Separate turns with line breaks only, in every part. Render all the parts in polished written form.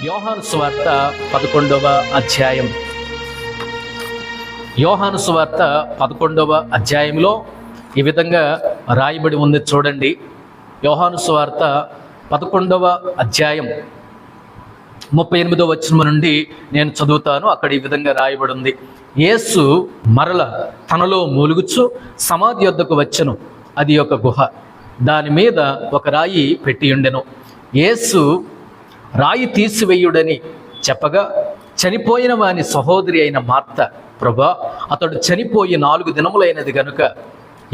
యోహాను సువార్త 11వ అధ్యాయం. యోహాను సువార్త 11వ అధ్యాయంలో ఈ విధంగా రాయబడి ఉంది, చూడండి. యోహాను సువార్త 11వ అధ్యాయం 38వ వచనం నుండి నేను చదువుతాను. అక్కడ ఈ విధంగా రాయబడి ఉంది. యేసు మరల తనలో మూలుగుచు సమాధి యొద్దకు వచ్చెను. అది ఒక గుహ, దాని మీద ఒక రాయి పెట్టి ఉండెను. యేసు రాయి తీసివేయుడని చెప్పగా చనిపోయిన వాని సహోదరి అయిన మార్త, ప్రభా, అతడు చనిపోయి 4 దినములైనది గనుక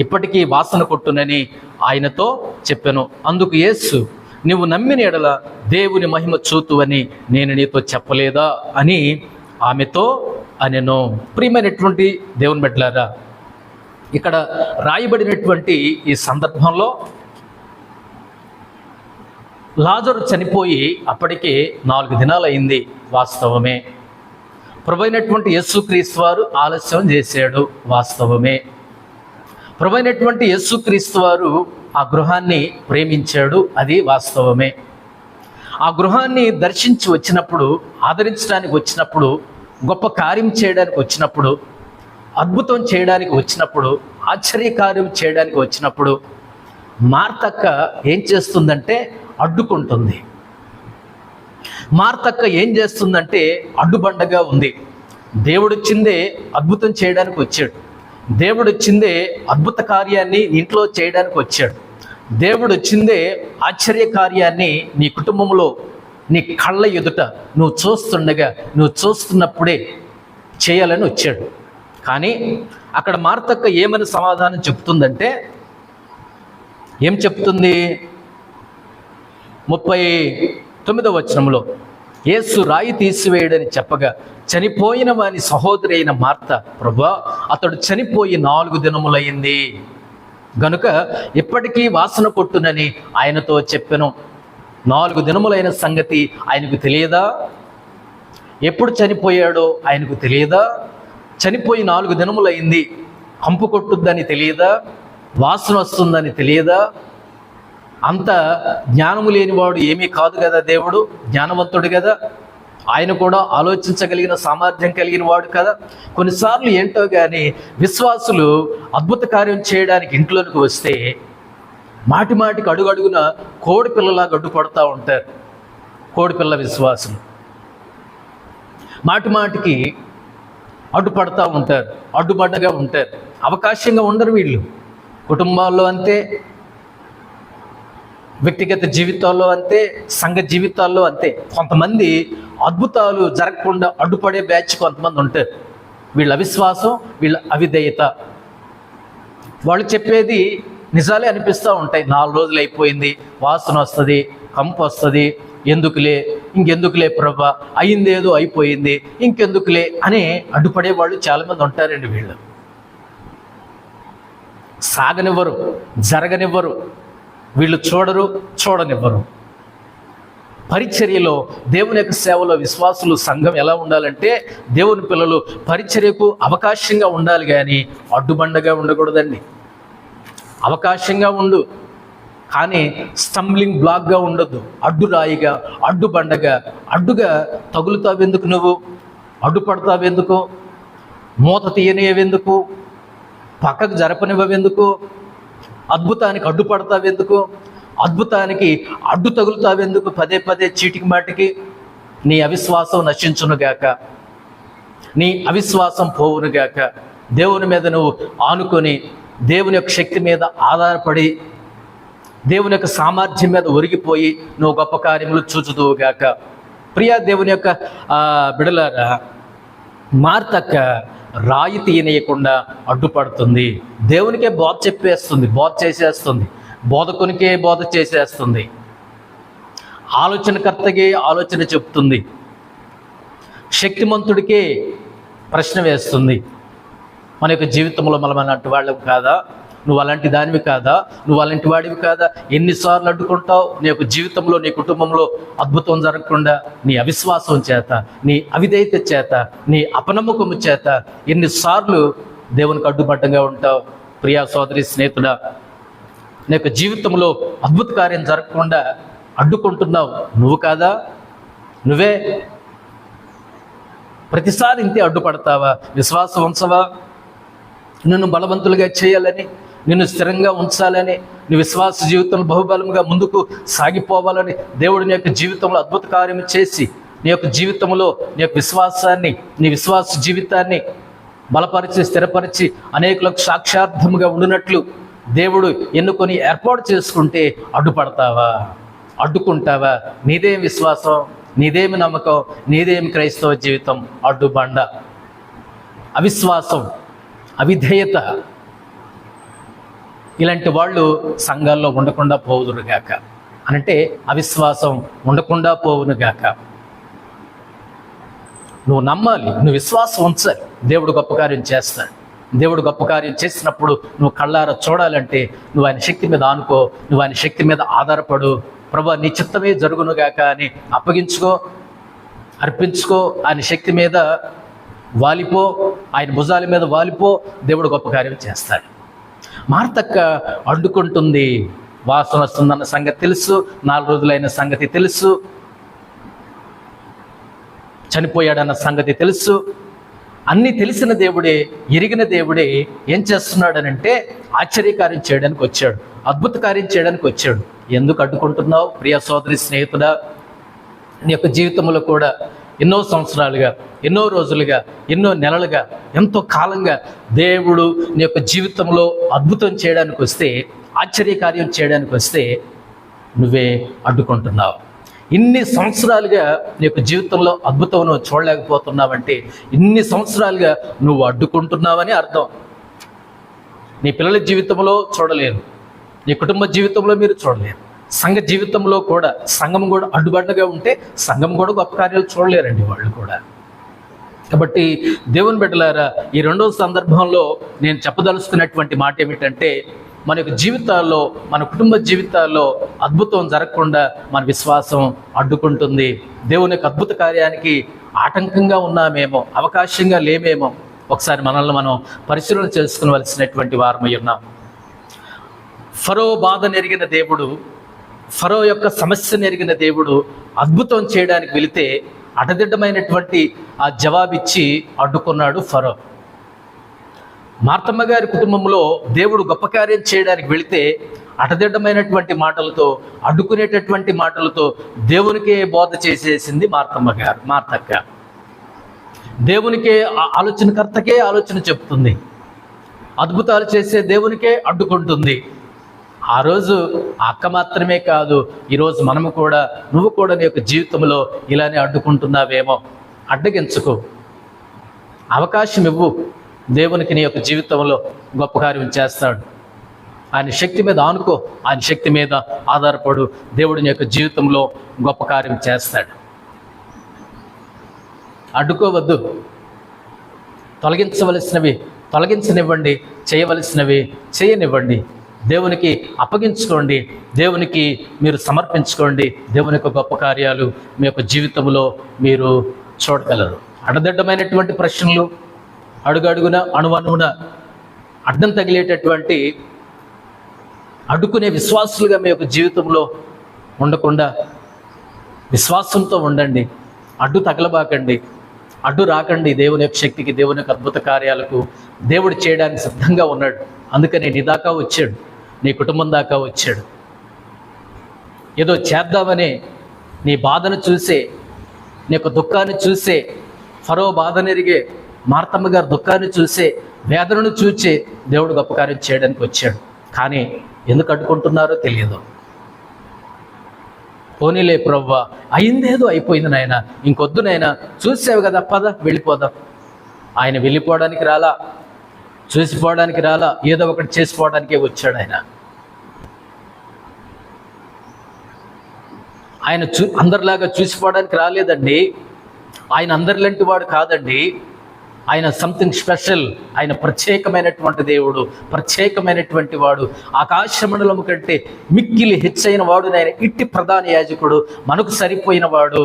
ఇప్పటికీ వాసన కొట్టునని ఆయనతో చెప్పెను. అందుకు యేసు, నువ్వు నమ్మిన ఎడల దేవుని మహిమ చూతువని నేను నీతో చెప్పలేదా అని ఆమెతో అనెను. ప్రియమైనటువంటి దేవుని బిడ్డలారా, ఇక్కడ రాయబడినటువంటి ఈ సందర్భంలో లాజరు చనిపోయి అప్పటికే 4 దినాలైంది. వాస్తవమే. ప్రభువైనటువంటి యేసుక్రీస్తు వారు ఆలస్యం చేశాడు. వాస్తవమే. ప్రభువైనటువంటి యేసుక్రీస్తు వారు ఆ గృహాన్ని ప్రేమించాడు. అది వాస్తవమే. ఆ గృహాన్ని దర్శించి వచ్చినప్పుడు, ఆదరించడానికి వచ్చినప్పుడు, గొప్ప కార్యం చేయడానికి వచ్చినప్పుడు, అద్భుతం చేయడానికి వచ్చినప్పుడు, ఆశ్చర్యకార్యం చేయడానికి వచ్చినప్పుడు మార్తక్క ఏం చేస్తుందంటే అడ్డుకుంటుంది. మార్తక్క ఏం చేస్తుందంటే అడ్డుబండగా ఉంది. దేవుడొచ్చిందే అద్భుతం చేయడానికి వచ్చాడు. దేవుడొచ్చిందే అద్భుత కార్యాన్ని ఇంట్లో చేయడానికి వచ్చాడు. దేవుడొచ్చిందే ఆశ్చర్య కార్యాన్ని నీ కుటుంబంలో, నీ కళ్ళ ఎదుట నువ్వు చూస్తుండగా, నువ్వు చూస్తున్నప్పుడే చేయాలని వచ్చాడు. కానీ అక్కడ మార్తక్క ఏమని సమాధానం చెప్తుందంటే, ఏం చెప్తుంది? 39వ వచనంలో యేసు రాయి తీసివేయడని చెప్పగా చనిపోయిన వాని సహోదరి అయిన మార్త, ప్రభువా, అతడు చనిపోయి 4 దినములైంది గనుక ఇప్పటికీ వాసన కొట్టునని ఆయనతో చెప్పెను. 4 దినములైన సంగతి ఆయనకు తెలియదా? ఎప్పుడు చనిపోయాడో ఆయనకు తెలియదా? చనిపోయి 4 దినములైంది, కంపు కొట్టుద్దని తెలియదా? వాసన వస్తుందని తెలియదా? అంత జ్ఞానము లేనివాడు ఏమీ కాదు కదా దేవుడు. జ్ఞానవంతుడు కదా. ఆయన కూడా ఆలోచించగలిగిన సామర్థ్యం కలిగిన వాడు కదా. కొన్నిసార్లు ఏంటో కానీ విశ్వాసులు అద్భుత కార్యం చేయడానికి ఇంట్లోనికి వస్తే మాటి మాటికి అడుగడుగున కోడి పిల్లలాగా అడ్డుపడతా ఉంటారు. కోడిపిల్ల విశ్వాసులు మాటి మాటికి అడ్డుపడతా ఉంటారు, అడ్డుబడ్డగా ఉంటారు, అవకాశంగా ఉండరు. వీళ్ళు కుటుంబాల్లో అంతే, వ్యక్తిగత జీవితాల్లో అంతే, సంఘ జీవితాల్లో అంతే. కొంతమంది అద్భుతాలు జరగకుండా అడ్డుపడే బ్యాచ్ కొంతమంది ఉంటారు. వీళ్ళ అవిశ్వాసం, వీళ్ళ అవిధేయత. వాళ్ళు చెప్పేది నిజాలే అనిపిస్తూ ఉంటాయి. 4 రోజులు అయిపోయింది, వాసన వస్తుంది, కంపు వస్తుంది, ఎందుకులే, ఇంకెందుకులే ప్రభా, అయిందేదో అయిపోయింది, ఇంకెందుకులే అని అడ్డుపడే వాళ్ళు చాలామంది ఉంటారండి. వీళ్ళు సాగనివ్వరు, జరగనివ్వరు. వీళ్ళు చూడరు, చూడనివ్వరు. పరిచర్యలో, దేవుని యొక్క సేవలో విశ్వాసులు, సంఘం ఎలా ఉండాలంటే, దేవుని పిల్లలు పరిచర్యకు అవకాశంగా ఉండాలి కానీ అడ్డుబండగా ఉండకూడదండి. అవకాశంగా ఉండు కానీ స్టంబ్లింగ్ బ్లాక్గా ఉండొద్దు. అడ్డురాయిగా, అడ్డుబండగా, అడ్డుగా తగులుతావెందుకు? నువ్వు అడ్డుపడతావెందుకు? మూత తీయనివ్వెందుకు? పక్కకు జరపనివ్వెందుకు? అద్భుతానికి అడ్డుపడతావెందుకు? అద్భుతానికి అడ్డు తగులుతావెందుకు? పదే పదే చీటికి మాటికి. నీ అవిశ్వాసం నశించునుగాక, నీ అవిశ్వాసం పోవునుగాక. దేవుని మీద నువ్వు ఆనుకొని, దేవుని యొక్క శక్తి మీద ఆధారపడి, దేవుని యొక్క సామర్థ్యం మీద ఒరిగిపోయి నువ్వు గొప్ప కార్యములు చూచుదువుగాక. ప్రియా దేవుని యొక్క బిడలారా, మార్తక్క రాయి తీయనీయకుండా అడ్డుపడుతుంది. దేవునికే బోధ చెప్పేస్తుంది, బోధ చేసేస్తుంది, బోధకునికే బోధ చేసేస్తుంది, ఆలోచనకర్తకే ఆలోచన చెప్తుంది, శక్తిమంతుడికే ప్రశ్న వేస్తుంది. మన యొక్క జీవితంలో మనం అలాంటి వాళ్ళం కాదా? నువ్వు అలాంటి దానివి కాదా? నువ్వు అలాంటి వాడివి కాదా? ఎన్నిసార్లు అడ్డుకుంటావు నీ యొక్క జీవితంలో, నీ కుటుంబంలో అద్భుతం జరగకుండా? నీ అవిశ్వాసం చేత, నీ అవిధేయత చేత, నీ అపనమ్మకము చేత ఎన్నిసార్లు దేవునికి అడ్డుబడ్డంగా ఉంటావు? ప్రియా సోదరి, స్నేహితుడా, నీ యొక్క జీవితంలో అద్భుత కార్యం జరగకుండా అడ్డుకుంటున్నావు నువ్వు కాదా? నువ్వే ప్రతిసారి ఇంతే అడ్డుపడతావా? విశ్వాసం ఉంచవా? నిన్ను బలవంతులుగా చేయాలని, నిన్ను స్థిరంగా ఉంచాలని, నీ విశ్వాస జీవితంలో బహుబలంగా ముందుకు సాగిపోవాలని దేవుడు నీ యొక్క జీవితంలో అద్భుత కార్యం చేసి నీ యొక్క జీవితంలో నీ యొక్క విశ్వాసాన్ని, నీ విశ్వాస జీవితాన్ని బలపరిచి స్థిరపరిచి అనేకులకు సాక్షార్థముగా ఉండినట్లు దేవుడు ఎన్నుకొని ఏర్పాటు చేసుకుంటే అడ్డుపడతావా? అడ్డుకుంటావా? నీదేం విశ్వాసం, నీదేమి నమ్మకం, నీదేమి క్రైస్తవ జీవితం? అడ్డుబండ. అవిశ్వాసం, అవిధేయత, ఇలాంటి వాళ్ళు సంఘాల్లో ఉండకుండా పోవుదురుగాక. అంటే అవిశ్వాసం ఉండకుండా పోవునుగాక. నువ్వు నమ్మాలి, నువ్వు విశ్వాసం ఉంచాలి. దేవుడు గొప్ప కార్యం చేస్తాడు. దేవుడు గొప్ప కార్యం చేసినప్పుడు నువ్వు కళ్ళారా చూడాలంటే నువ్వు ఆయన శక్తి మీద ఆనుకో, నువ్వు ఆయన శక్తి మీద ఆధారపడు. ప్రభువా నీ చిత్తమే జరుగునుగాక అని అప్పగించుకో, అర్పించుకో. ఆయన శక్తి మీద వాలిపో, ఆయన భుజాల మీద వాలిపో. దేవుడు గొప్ప కార్యం చేస్తాడు. మార్తక్క అడ్డుకుంటుంది. వాసన వస్తుందన్న సంగతి తెలుసు, 4 రోజులైన సంగతి తెలుసు, చనిపోయాడన్న సంగతి తెలుసు. అన్నీ తెలిసిన దేవుడే, ఎరిగిన దేవుడే ఏం చేస్తున్నాడనంటే ఆశ్చర్యకార్యం చేయడానికి వచ్చాడు, అద్భుత కార్యం చేయడానికి వచ్చాడు. ఎందుకు అడ్డుకుంటున్నావు ప్రియ సోదరి, స్నేహితుడా? నీ యొక్క జీవితంలో కూడా ఎన్నో సంవత్సరాలుగా, ఎన్నో రోజులుగా, ఎన్నో నెలలుగా, ఎంతో కాలంగా దేవుడు నీ యొక్క జీవితంలో అద్భుతం చేయడానికి వస్తే, ఆశ్చర్యకార్యం చేయడానికి వస్తే నువ్వే అడ్డుకుంటున్నావు. ఇన్ని సంవత్సరాలుగా నీ యొక్క జీవితంలో అద్భుతం నువ్వు చూడలేకపోతున్నావంటే ఇన్ని సంవత్సరాలుగా నువ్వు అడ్డుకుంటున్నావని అర్థం. నీ పిల్లల జీవితంలో చూడలేరు, నీ కుటుంబ జీవితంలో మీరు చూడలేరు, సంఘ జీవితంలో కూడా, సంఘం కూడా అడ్డుబండగా ఉంటే సంఘం కూడా గొప్ప కార్యాలు చూడలేరండి వాళ్ళు కూడా. కాబట్టి దేవుని బిడ్డలారా, ఈ రెండవ సందర్భంలో నేను చెప్పదలుచుకున్నటువంటి మాట ఏమిటంటే, మన యొక్క జీవితాల్లో, మన కుటుంబ జీవితాల్లో అద్భుతం జరగకుండా మన విశ్వాసం అడ్డుకుంటుంది. దేవుని యొక్క అద్భుత కార్యానికి ఆటంకంగా ఉన్నామేమో, అవకాశంగా లేమేమో ఒకసారి మనల్ని మనం పరిశీలన చేసుకునవలసినటువంటి వారమై ఉన్నాం. ఫరో బాధ నెరిగిన దేవుడు, ఫరో యొక్క సమస్య నెరిగిన దేవుడు అద్భుతం చేయడానికి వెళితే అటదిడ్డమైనటువంటి ఆ జవాబిచ్చి అడ్డుకున్నాడు ఫరో. మార్తమ్మ గారి కుటుంబంలో దేవుడు గొప్ప కార్యం చేయడానికి వెళితే అటదిడ్డమైనటువంటి మాటలతో, అడ్డుకునేటటువంటి మాటలతో దేవునికే బోధ చేసేసింది మార్తక్క. దేవునికే ఆలోచనకర్తకే ఆలోచన చెప్తుంది, అద్భుతాలు చేసే దేవునికే అడ్డుకుంటుంది. ఆ రోజు ఆ అక్క మాత్రమే కాదు, ఈరోజు మనము కూడా, నువ్వు కూడా నీ యొక్క జీవితంలో ఇలానే అడ్డుకుంటున్నావేమో. అడ్డగించుకో, అవకాశం ఇవ్వు. దేవునికి నీ యొక్క జీవితంలో గొప్ప కార్యం చేస్తాడు. ఆయన శక్తి మీద ఆనుకో, ఆయన శక్తి మీద ఆధారపడు. దేవుడు నీ యొక్క జీవితంలో గొప్ప కార్యం చేస్తాడు. అడ్డుకోవద్దు. తొలగించవలసినవి తొలగించనివ్వండి, చేయవలసినవి చేయనివ్వండి. దేవునికి అప్పగించుకోండి, దేవునికి మీరు సమర్పించుకోండి. దేవుని యొక్క గొప్ప కార్యాలు మీ యొక్క జీవితంలో మీరు చూడగలరు. అడదడ్డమైనటువంటి ప్రశ్నలు, అడుగడుగున అణువణువున అడ్డం తగిలేటటువంటి అడ్డుకునే విశ్వాసులుగా మీ యొక్క జీవితంలో ఉండకుండా విశ్వాసంతో ఉండండి. అడ్డు తగలబాకండి, అడ్డు రాకండి. దేవుని యొక్క శక్తికి, దేవుని యొక్క అద్భుత కార్యాలకు దేవుడు చేయడానికి సిద్ధంగా ఉన్నాడు. అందుకని నీ దాకా వచ్చాడు, నీ కుటుంబం దాకా వచ్చాడు. ఏదో చేద్దామని నీ బాధను చూసే, నీ యొక్క దుఃఖాన్ని చూసే, ఫరో బాధ నెరిగే మార్తమ్మ గారి దుఃఖాన్ని చూసే, వేదనను చూసే దేవుడు గొప్ప కార్యం చేయడానికి వచ్చాడు. కానీ ఎందుకు అడ్డుకుంటున్నారో తెలియదు. పోనీలే ప్రవ్వా, అయిందేదో అయిపోయింది నాయన, ఇంకొద్దు నాయన, చూసావు కదా, పద వెళ్ళిపోదాం. ఆయన వెళ్ళిపోవడానికి రాలా, చూసిపోవడానికి రాలా, ఏదో ఒకటి చేసిపోవడానికే వచ్చాడు ఆయన. ఆయన అందరిలాగా చూసిపోవడానికి రాలేదండి. ఆయన అందరిలాంటి వాడు కాదండి. ఆయన సంథింగ్ స్పెషల్. ఆయన ప్రత్యేకమైనటువంటి దేవుడు, ప్రత్యేకమైనటువంటి వాడు. ఆకాశమండలము కంటే మిక్కిలి హెచ్చైన వాడు ఆయన. ఇట్టి ప్రధాన యాజకుడు, మనకు సరిపోయిన వాడు.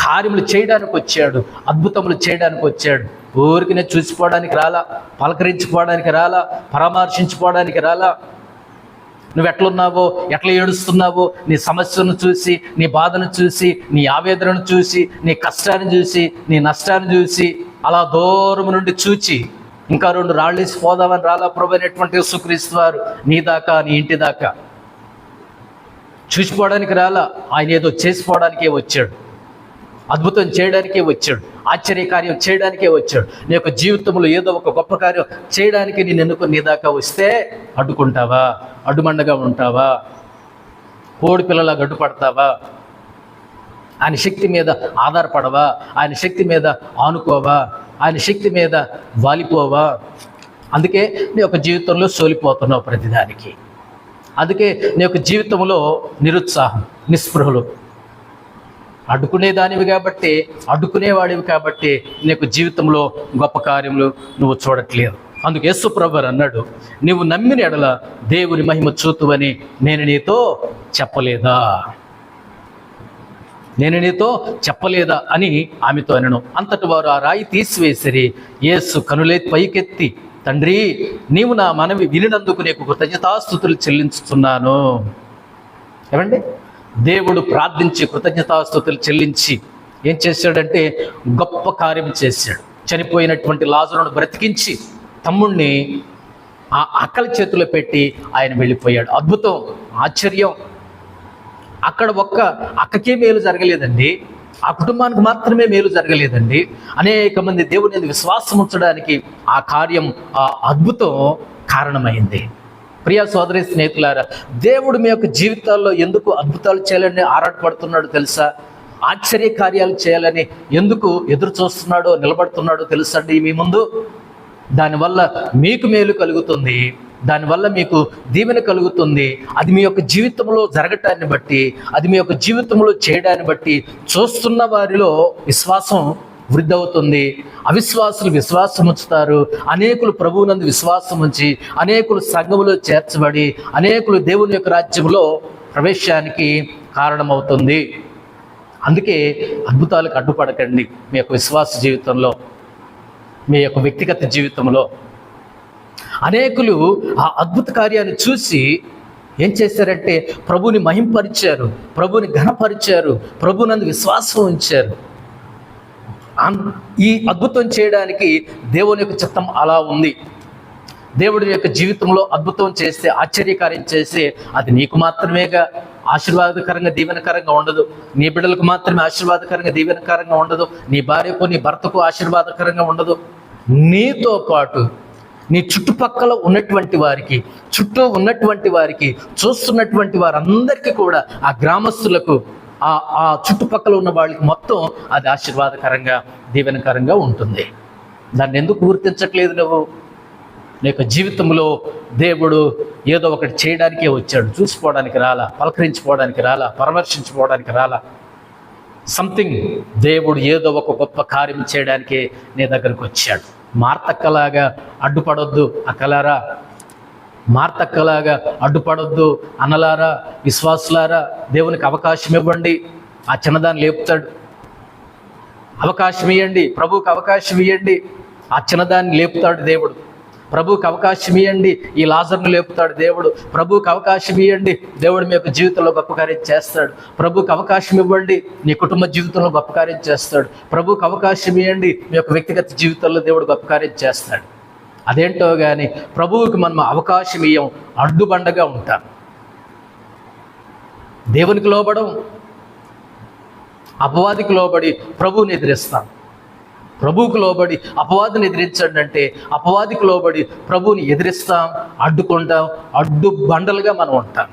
కార్యములు చేయడానికి వచ్చాడు, అద్భుతములు చేయడానికి వచ్చాడు. ఊరికినే చూసిపోవడానికి రాలా, పలకరించుకోవడానికి రాలా, పరామర్శించుకోవడానికి రాలా. నువ్వు ఎట్లున్నావో, ఎట్లా ఏడుస్తున్నావో, నీ సమస్యను చూసి, నీ బాధను చూసి, నీ ఆవేదనను చూసి, నీ కష్టాన్ని చూసి, నీ నష్టాన్ని చూసి, అలా దూరం నుండి చూచి ఇంకా 2 రాళ్ళేసి పోదామని రాలా ప్రభు అయినటువంటి యేసుక్రీస్తు వారు నీ దాకా, నీ ఇంటి దాకా. చూసిపోవడానికి రాలా, ఆయన ఏదో చేసిపోవడానికే వచ్చాడు, అద్భుతం చేయడానికే వచ్చాడు, ఆశ్చర్యకార్యం చేయడానికే వచ్చాడు. నీ యొక్క జీవితంలో ఏదో ఒక గొప్ప కార్యం చేయడానికి నేను ఎన్నుకొని నీ దాకా వస్తే అడ్డుకుంటావా? అడ్డుమండగా ఉంటావా? కోడి పిల్లలాగా అడ్డుపడతావా? ఆయన శక్తి మీద ఆధారపడవా? ఆయన శక్తి మీద ఆనుకోవా? ఆయన శక్తి మీద వాలిపోవా? అందుకే నీ యొక్క జీవితంలో సోలిపోతున్నావు ప్రతిదానికి. అందుకే నీ యొక్క జీవితంలో నిరుత్సాహం, నిస్పృహలు. అడ్డుకునేదానివి కాబట్టి, అడ్డుకునేవాడివి కాబట్టి నీకు జీవితంలో గొప్ప కార్యములు నువ్వు చూడట్లేదు. అందుకు యేసు ప్రభువు అన్నాడు, నీవు నమ్మిన ఎడల దేవుని మహిమ చూతువని నేను నీతో చెప్పలేదా? నేను నీతో చెప్పలేదా అని ఆమెతో అనను. అంతటి వారు ఆ రాయి తీసివేసిరి. యేసు కనులెత్తి పైకెత్తి, తండ్రి, నీవు నా మనవి వినినందుకు నీకు కృతజ్ఞతాస్తుతులు చెల్లించుతున్నాను. ఏమండి, దేవుడు ప్రార్థించి కృతజ్ఞతాస్తుతులు చెల్లించి ఏం చేశాడంటే గొప్ప కార్యం చేశాడు. చనిపోయినటువంటి లాజరును బ్రతికించి తమ్ముణ్ణి ఆ అక్కల చేతిలో పెట్టి ఆయన వెళ్ళిపోయాడు. అద్భుతం, ఆశ్చర్యం. అక్కడ ఒక్క అక్కకే మేలు జరగలేదండి, ఆ కుటుంబానికి మాత్రమే మేలు జరగలేదండి. అనేక మంది దేవుని విశ్వాసం ఉంచడానికి ఆ కార్యం, ఆ అద్భుతం కారణమైంది. ప్రియ సోదరి స్నేహితులారా, దేవుడు మీ యొక్క జీవితాల్లో ఎందుకు అద్భుతాలు చేయాలని ఆరాటపడుతున్నాడో తెలుసా? ఆశ్చర్య కార్యాలు చేయాలని ఎందుకు ఎదురు చూస్తున్నాడో, నిలబడుతున్నాడో తెలుసండి మీ ముందు? దానివల్ల మీకు మేలు కలుగుతుంది, దానివల్ల మీకు దీవెన కలుగుతుంది. అది మీ యొక్క జీవితంలో జరగటాన్ని బట్టి, అది మీ యొక్క జీవితంలో చేయడాన్ని బట్టి చూస్తున్న వారిలో విశ్వాసం వృద్ధి అవుతుంది. అవిశ్వాసులు విశ్వాసం ఉంచుతారు. అనేకులు ప్రభువునందు విశ్వాసం ఉంచి, అనేకులు సంఘములో చేర్చబడి, అనేకులు దేవుని యొక్క రాజ్యంలో ప్రవేశానికి కారణమవుతుంది. అందుకే అద్భుతాలకు అడ్డుపడకండి. మీ యొక్క విశ్వాస జీవితంలో, మీ యొక్క వ్యక్తిగత జీవితంలో అనేకులు ఆ అద్భుత కార్యాన్ని చూసి ఏం చేశారంటే ప్రభుని మహింపరిచారు, ప్రభుని ఘనపరిచారు, ప్రభునందు విశ్వాసం ఉంచారు. ఈ అద్భుతం చేయడానికి దేవుని యొక్క చిత్తం అలా ఉంది. దేవుడి యొక్క జీవితంలో అద్భుతం చేస్తే, ఆశ్చర్యకార్యం చేస్తే అది నీకు మాత్రమేగా ఆశీర్వాదకరంగా దీవెనకరంగా ఉండదు. నీ బిడ్డలకు మాత్రమే ఆశీర్వాదకరంగా దీవెనకరంగా ఉండదు. నీ భార్యకు, నీ భర్తకు ఆశీర్వాదకరంగా ఉండదు. నీతో పాటు నీ చుట్టుపక్కల ఉన్నటువంటి వారికి, చుట్టూ ఉన్నటువంటి వారికి, చూస్తున్నటువంటి వారందరికీ కూడా, ఆ గ్రామస్తులకు, ఆ చుట్టుపక్కల ఉన్న వాళ్ళకి మొత్తం అది ఆశీర్వాదకరంగా దీవెనకరంగా ఉంటుంది. దాన్ని ఎందుకు గుర్తించట్లేదు నువ్వు? నీ యొక్క జీవితంలో దేవుడు ఏదో ఒకటి చేయడానికే వచ్చాడు. చూసిపోవడానికి రాలా, పలకరించిపోవడానికి రాలా, పరామర్శించుకోవడానికి రాలా. సంథింగ్ దేవుడు ఏదో ఒక గొప్ప కార్యం చేయడానికే నీ దగ్గరకు వచ్చాడు. మార్తక్కలాగా అడ్డుపడొద్దు అక్కలారా, మార్తక్కలాగా అడ్డుపడొద్దు అన్నలారా, విశ్వాసులారా. దేవునికి అవకాశం ఇవ్వండి, ఆ చిన్నదాన్ని లేపుతాడు. అవకాశం ఇవ్వండి, ప్రభువుకి అవకాశం ఇవ్వండి, ఆ చిన్నదాన్ని లేపుతాడు దేవుడు. ప్రభువుకి అవకాశం ఇవ్వండి, ఈ లాజర్ను లేపుతాడు దేవుడు. ప్రభువుకి అవకాశం ఇవ్వండి, దేవుడు మీ యొక్క జీవితంలో గొప్ప కార్యం చేస్తాడు. ప్రభువుకి అవకాశం ఇవ్వండి, నీ కుటుంబ జీవితంలో గొప్ప కార్యం చేస్తాడు. ప్రభువుకి అవకాశం ఇవ్వండి, మీ యొక్క వ్యక్తిగత జీవితంలో దేవుడు గొప్ప కార్యం చేస్తాడు. అదేంటో కానీ ప్రభువుకి మనం అవకాశం ఇవ్వం, అడ్డుబండగా ఉంటాం. దేవునికి లోబడం, అపవాదికి లోబడి ప్రభువుని ఎదిరిస్తాం. ప్రభువుకు లోబడి అపవాదిని ఎదిరించండి అంటే అపవాదికి లోబడి ప్రభువుని ఎదిరిస్తాం, అడ్డుకుంటాం, అడ్డు బండలుగా మనం ఉంటాం.